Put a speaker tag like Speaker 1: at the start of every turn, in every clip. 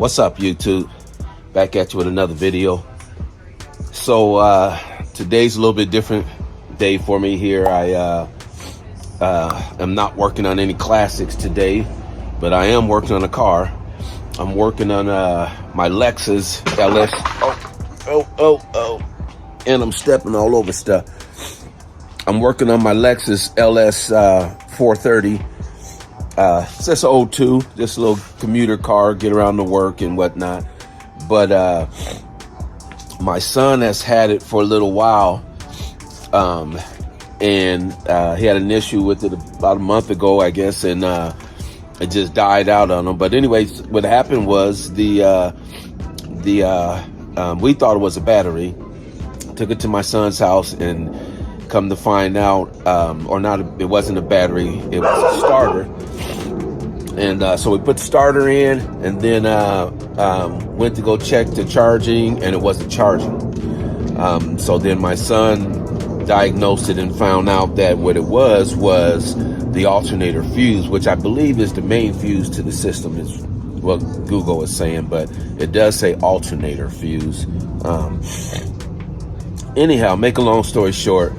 Speaker 1: What's up, YouTube? Back at you with another video. So today's a little bit different day for me here. I am not working on any classics today, but I am working on a car. I'm working on my Lexus LS. And I'm stepping all over stuff. I'm working on my Lexus LS430. It's just an 02, just a little commuter car, get around to work and whatnot. But my son has had it for a little while, and he had an issue with it about a month ago, I guess, and it just died out on him. But anyways, what happened was we thought it was a battery. Took it to my son's house, and come to find out, it wasn't a battery, it was a starter. And so we put the starter in, and then went to go check the charging, and it wasn't charging. So then my son diagnosed it and found out that what it was the alternator fuse, which I believe is the main fuse to the system, is what Google is saying, but it does say alternator fuse. Anyhow, make a long story short,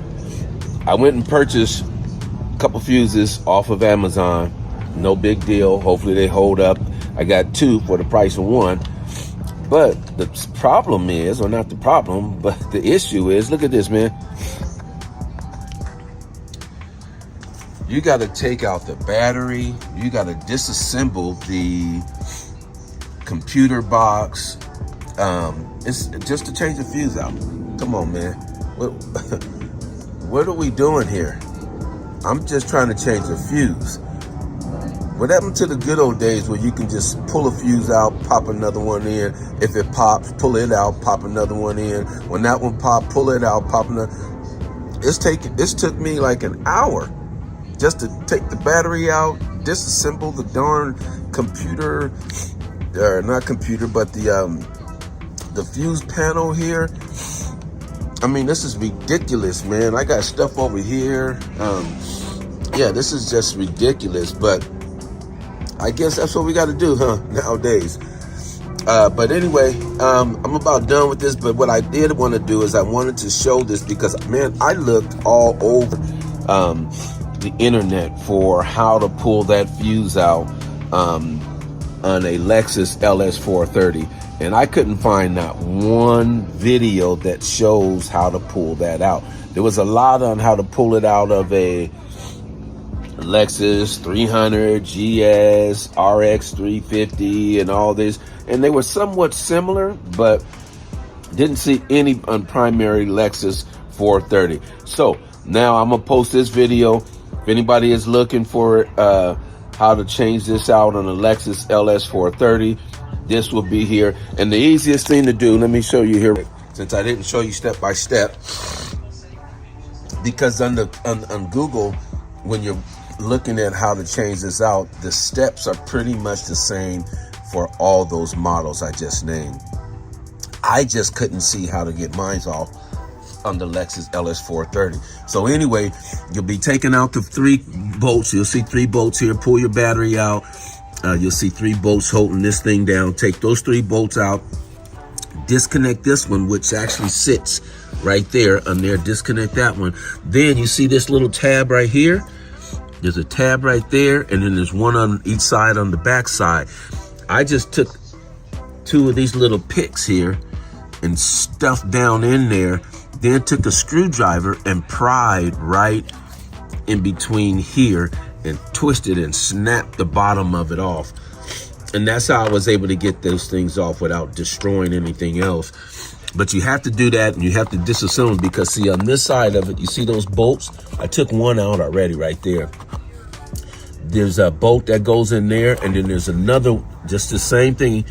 Speaker 1: I went and purchased a couple fuses off of Amazon. No big deal. Hopefully they hold up. I got two for the price of one. But the problem is, or not the problem, but the issue is, look at this, man. You got to take out the battery. You got to disassemble the computer box. It's just to change the fuse out. Come on, man. What are we doing here? I'm just trying to change a fuse. What happened to the good old days where you can just pull a fuse out, pop another one in? If it pops, pull it out, pop another one in. When that one popped, pull it out, pop another. This took me like an hour just to take the battery out, disassemble the darn computer, not computer, but the fuse panel here. I mean, this is ridiculous, man. I got stuff over here. Yeah, this is just ridiculous, but I guess that's what we got to do, huh, nowadays. But anyway, I'm about done with this, but what I did want to do is I wanted to show this because, man, I looked all over the internet for how to pull that fuse out on a Lexus LS430. And I couldn't find not one video that shows how to pull that out. There was a lot on how to pull it out of a Lexus 300, GS, RX 350, and all this. And they were somewhat similar, but didn't see any on primary Lexus 430. So now I'm gonna post this video. If anybody is looking for how to change this out on a Lexus LS430, this will be here. And the easiest thing to do, let me show you here, since I didn't show you step by step, because on Google, when you're looking at how to change this out, the steps are pretty much the same for all those models I just named. I just couldn't see how to get mine off on the Lexus LS430. So anyway, you'll be taking out the 3 bolts. You'll see 3 bolts here. Pull your battery out. You'll see 3 bolts holding this thing down. Take those 3 bolts out. Disconnect this one, which actually sits right there on there. Disconnect that one. Then you see this little tab right here. There's a tab right there, and then there's one on each side on the back side. I just took 2 of these little picks here and stuffed down in there. Then took a screwdriver and pried right in between here and twisted and snapped the bottom of it off. And that's how I was able to get those things off without destroying anything else. But you have to do that, and you have to disassemble, because see, on this side of it, you see those bolts? I took one out already right there. There's a bolt that goes in there, and then there's another, just the same thing,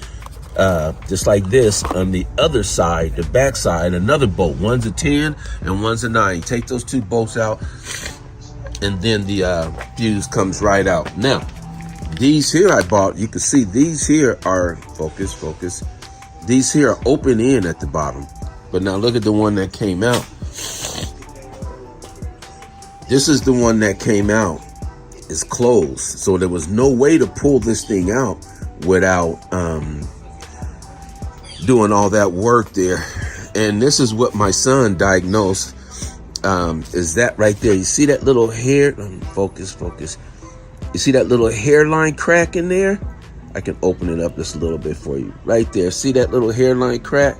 Speaker 1: just like this on the other side, the back side, another bolt. One's a 10 and one's a 9. You take those 2 bolts out, and then the fuse comes right out. Now, these here I bought, you can see these here are, focus. These here are open in at the bottom. But now look at the one that came out. This is the one that came out. It's closed. So there was no way to pull this thing out without doing all that work there. And this is what my son diagnosed, is that right there. You see that little hair? Focus. You see that little hairline crack in there? I can open it up just a little bit for you. Right there. See that little hairline crack?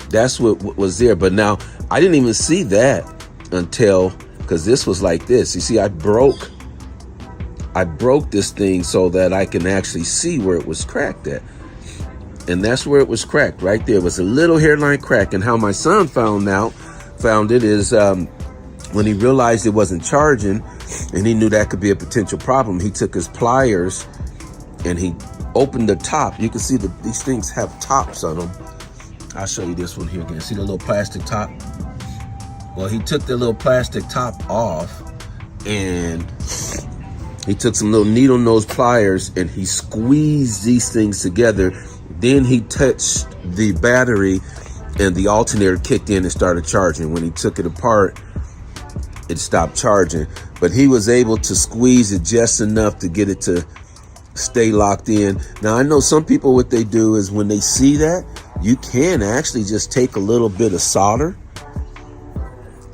Speaker 1: That's what was there. But now, I didn't even see that until, because this was like this. You see, I broke this thing so that I can actually see where it was cracked at. And that's where it was cracked, right there. It was a little hairline crack. And how my son found it is when he realized it wasn't charging and he knew that could be a potential problem, he took his pliers and he opened the top. You can see that these things have tops on them. I'll show you this one here again. See the little plastic top? Well, he took the little plastic top off and he took some little needle nose pliers and he squeezed these things together. Then he touched the battery and the alternator kicked in and started charging. When he took it apart, it stopped charging. But he was able to squeeze it just enough to get it to stay locked in. Now, I know some people, what they do is when they see that, you can actually just take a little bit of solder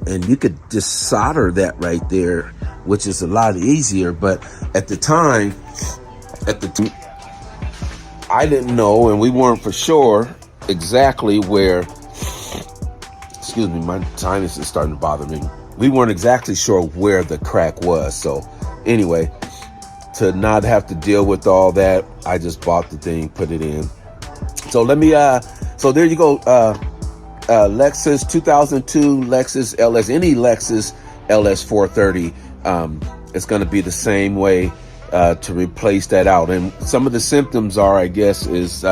Speaker 1: and you could just solder that right there, which is a lot easier. But at the time, I didn't know, and we weren't for sure exactly where, excuse me, my sinus is starting to bother me. We weren't exactly sure where the crack was. So anyway, to not have to deal with all that, I just bought the thing, put it in. So let me, so there you go. Lexus 2002, Lexus LS, any Lexus LS430, it's going to be the same way to replace that out. And some of the symptoms are, I guess, is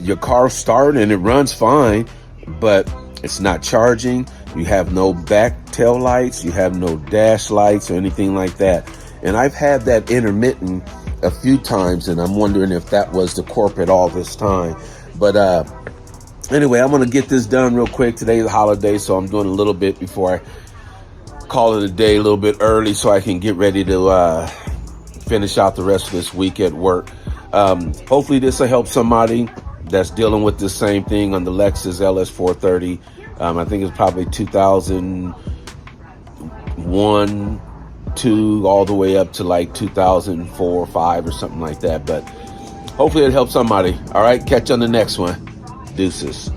Speaker 1: your car starting and it runs fine, but it's not charging. You have no back tail lights, you have no dash lights or anything like that. And I've had that intermittent a few times, and I'm wondering if that was the corporate all this time. But anyway, I'm gonna get this done real quick. Today's the holiday, so I'm doing a little bit before I call it a day, a little bit early, so I can get ready to finish out the rest of this week at work. Hopefully this will help somebody that's dealing with the same thing on the Lexus LS430. I think it's probably 2001, 2, all the way up to like 2004 or 5 or something like that. But hopefully it helps somebody. All right, catch you on the next one. Deuces.